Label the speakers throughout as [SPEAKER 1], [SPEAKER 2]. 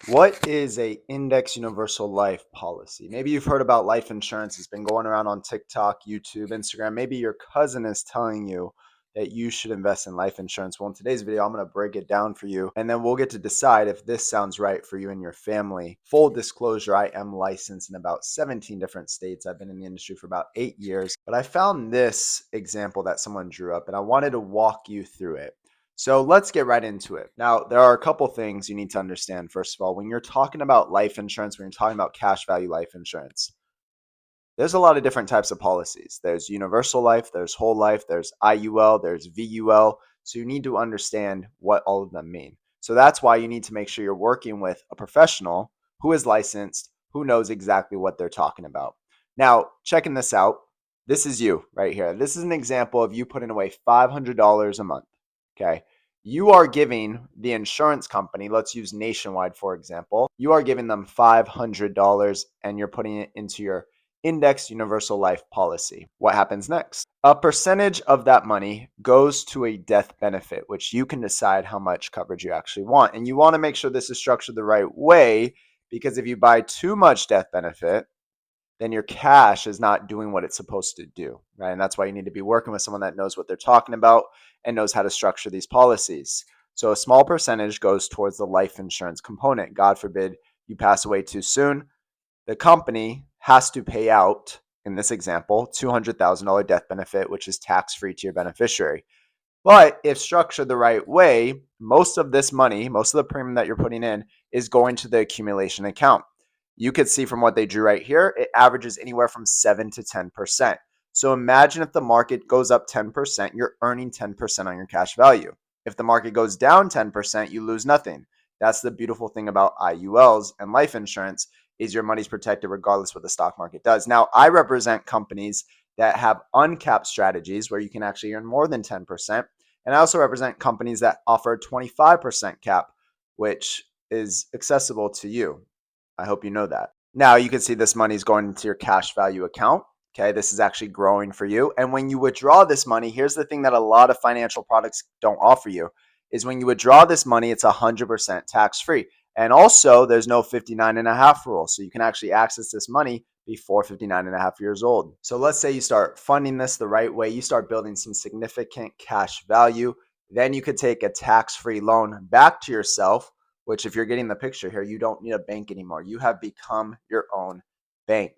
[SPEAKER 1] What is a index universal life policy? Maybe you've heard about life insurance. It's been going around on TikTok, YouTube, Instagram. Maybe your cousin is telling you that you should invest in life insurance. Well, in today's video, I'm going to break it down for you, and then we'll get to decide if this sounds right for you and your family. Full disclosure, I am licensed in about 17 different states. I've been in the industry for about 8 years, but I found this example that someone drew up, and I wanted to walk you through it. So let's get right into it. Now, there are a couple things you need to understand. First of all, when you're talking about life insurance, when you're talking about cash value life insurance, there's a lot of different types of policies. There's universal life, there's whole life, there's IUL, there's VUL. So you need to understand what all of them mean. So that's why you need to make sure you're working with a professional who is licensed, who knows exactly what they're talking about. Now, checking this out, this is you right here. This is an example of you putting away $500 a month. Okay. You are giving the insurance company, let's use Nationwide for example, you are giving them $500 and you're putting it into your index universal life policy. What happens next? A percentage of that money goes to a death benefit, which you can decide how much coverage you actually want. And you want to make sure this is structured the right way, because if you buy too much death benefit, then your cash is not doing what it's supposed to do, right? And that's why you need to be working with someone that knows what they're talking about and knows how to structure these policies. So a small percentage goes towards the life insurance component. God forbid you pass away too soon. The company has to pay out, in this example, $200,000 death benefit, which is tax-free to your beneficiary. But if structured the right way, most of this money, most of the premium that you're putting in is going to the accumulation account. You could see from what they drew right here, it averages anywhere from 7 to 10%. So imagine if the market goes up 10%, you're earning 10% on your cash value. If the market goes down 10%, you lose nothing. That's the beautiful thing about IULs and life insurance, is your money's protected regardless what the stock market does. Now, I represent companies that have uncapped strategies where you can actually earn more than 10%. And I also represent companies that offer 25% cap, which is accessible to you. I hope you know that. Now you can see this money is going into your cash value account. Okay, this is actually growing for you. And when you withdraw this money, here's the thing that a lot of financial products don't offer you, is when you withdraw this money, it's 100% tax free. And also there's no 59 and a half rule. So you can actually access this money before 59 and a half years old. So let's say you start funding this the right way, you start building some significant cash value. Then you could take a tax-free loan back to yourself, which if you're getting the picture here, you don't need a bank anymore. You have become your own bank.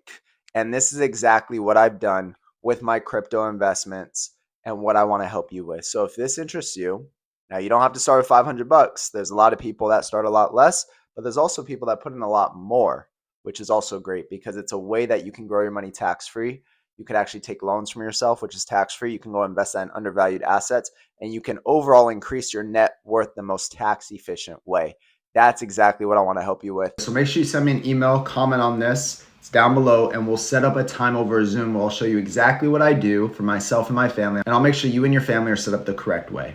[SPEAKER 1] And this is exactly what I've done with my crypto investments and what I want to help you with. So if this interests you, now you don't have to start with 500 bucks. There's a lot of people that start a lot less, but there's also people that put in a lot more, which is also great because it's a way that you can grow your money tax-free. You could actually take loans from yourself, which is tax-free. You can go invest that in undervalued assets, and you can overall increase your net worth the most tax-efficient way. That's exactly what I want to help you with. So make sure you send me an email, comment on this. It's down below, and we'll set up a time over Zoom where I'll show you exactly what I do for myself and my family, and I'll make sure you and your family are set up the correct way.